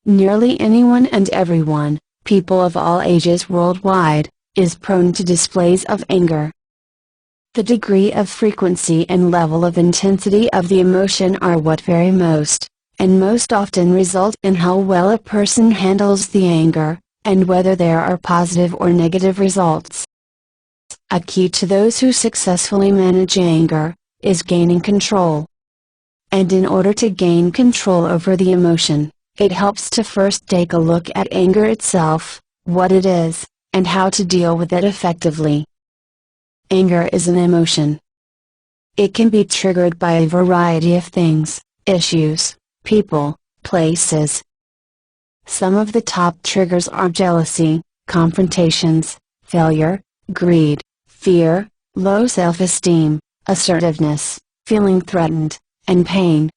Nearly anyone and everyone, people of all ages worldwide, is prone to displays of anger. The degree of frequency and level of intensity of the emotion are what vary most, and most often result in how well a person handles the anger, and whether there are positive or negative results. A key to those who successfully manage anger is gaining control. And in order to gain control over the emotion, it helps to first take a look at anger itself, what it is, and how to deal with it effectively. Anger is an emotion. It can be triggered by a variety of things, issues, people, places. Some of the top triggers are jealousy, confrontations, failure, greed, fear, low self-esteem, assertiveness, feeling threatened, and pain.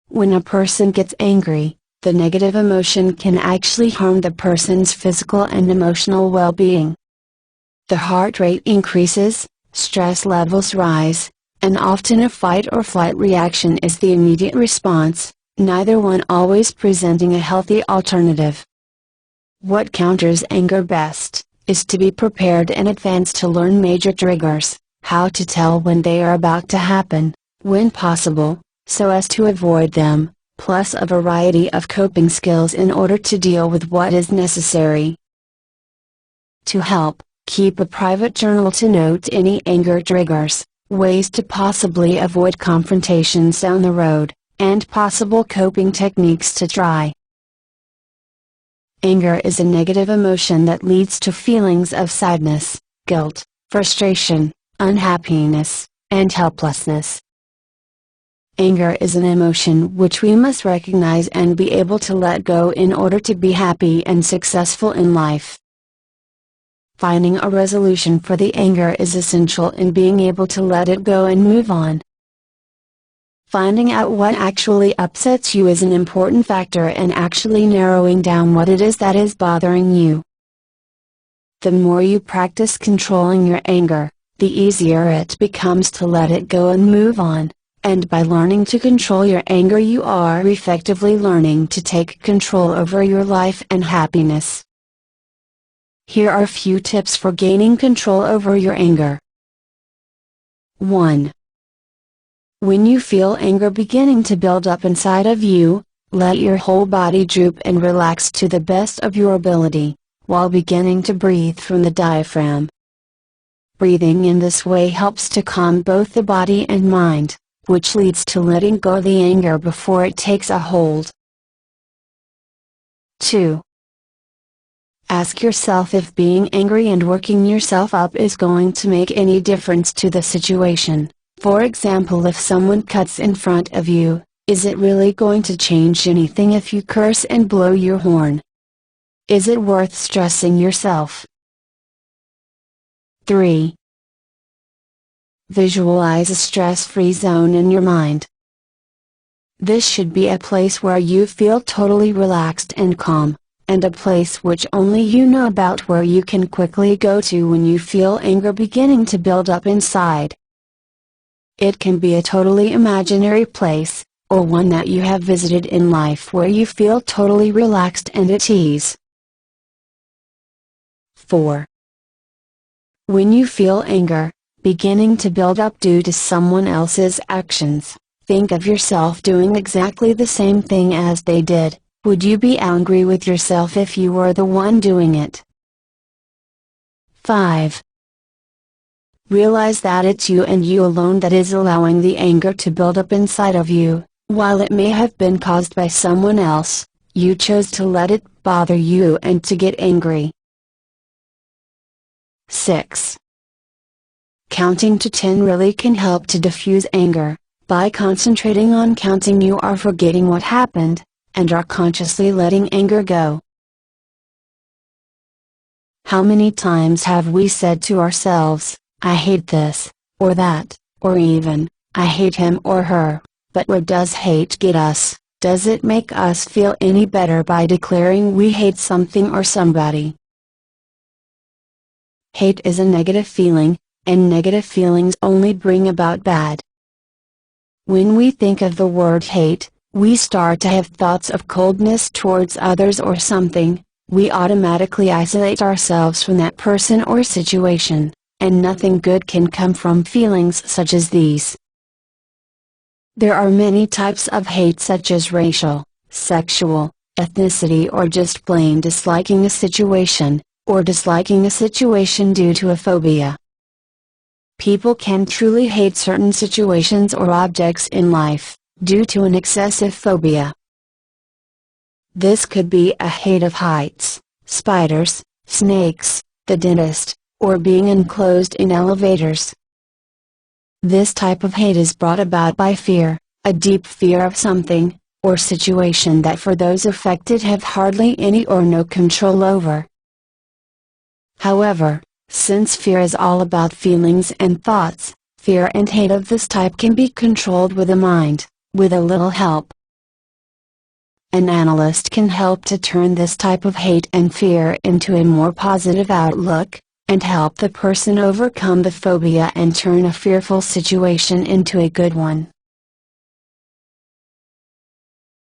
When a person gets angry, the negative emotion can actually harm the person's physical and emotional well-being. The heart rate increases, stress levels rise, and often a fight or flight reaction is the immediate response, neither one always presenting a healthy alternative. What counters anger best is to be prepared in advance to learn major triggers, how to tell when they are about to happen, when possible, so as to avoid them, plus a variety of coping skills in order to deal with what is necessary. To help, keep a private journal to note any anger triggers, ways to possibly avoid confrontations down the road, and possible coping techniques to try. Anger is a negative emotion that leads to feelings of sadness, guilt, frustration, unhappiness, and helplessness. Anger is an emotion which we must recognize and be able to let go in order to be happy and successful in life. Finding a resolution for the anger is essential in being able to let it go and move on. Finding out what actually upsets you is an important factor in actually narrowing down what it is that is bothering you. The more you practice controlling your anger, the easier it becomes to let it go and move on, and by learning to control your anger you are effectively learning to take control over your life and happiness. Here are a few tips for gaining control over your anger. 1. When you feel anger beginning to build up inside of you, let your whole body droop and relax to the best of your ability, while beginning to breathe from the diaphragm. Breathing in this way helps to calm both the body and mind, which leads to letting go of the anger before it takes a hold. 2. Ask yourself if being angry and working yourself up is going to make any difference to the situation. For example, if someone cuts in front of you, is it really going to change anything if you curse and blow your horn? Is it worth stressing yourself? 3. Visualize a stress-free zone in your mind. This should be a place where you feel totally relaxed and calm, and a place which only you know about, where you can quickly go to when you feel anger beginning to build up inside. It can be a totally imaginary place, or one that you have visited in life where you feel totally relaxed and at ease. 4. When you feel anger beginning to build up due to someone else's actions, think of yourself doing exactly the same thing as they did. Would you be angry with yourself if you were the one doing it? 5. Realize that it's you and you alone that is allowing the anger to build up inside of you. While it may have been caused by someone else, you chose to let it bother you and to get angry. 6. Counting to 10 really can help to diffuse anger. By concentrating on counting, you are forgetting what happened, and are consciously letting anger go. How many times have we said to ourselves, "I hate this, or that, or even, I hate him or her," but where does hate get us? Does it make us feel any better by declaring we hate something or somebody? Hate is a negative feeling, and negative feelings only bring about bad. When we think of the word hate, we start to have thoughts of coldness towards others or something, we automatically isolate ourselves from that person or situation, and nothing good can come from feelings such as these. There are many types of hate such as racial, sexual, ethnicity, or just plain disliking a situation, or disliking a situation due to a phobia. People can truly hate certain situations or objects in life, due to an excessive phobia. This could be a hate of heights, spiders, snakes, the dentist, or being enclosed in elevators. This type of hate is brought about by fear, a deep fear of something, or situation that for those affected have hardly any or no control over. However, since fear is all about feelings and thoughts, fear and hate of this type can be controlled with the mind, with a little help. An analyst can help to turn this type of hate and fear into a more positive outlook, and help the person overcome the phobia and turn a fearful situation into a good one.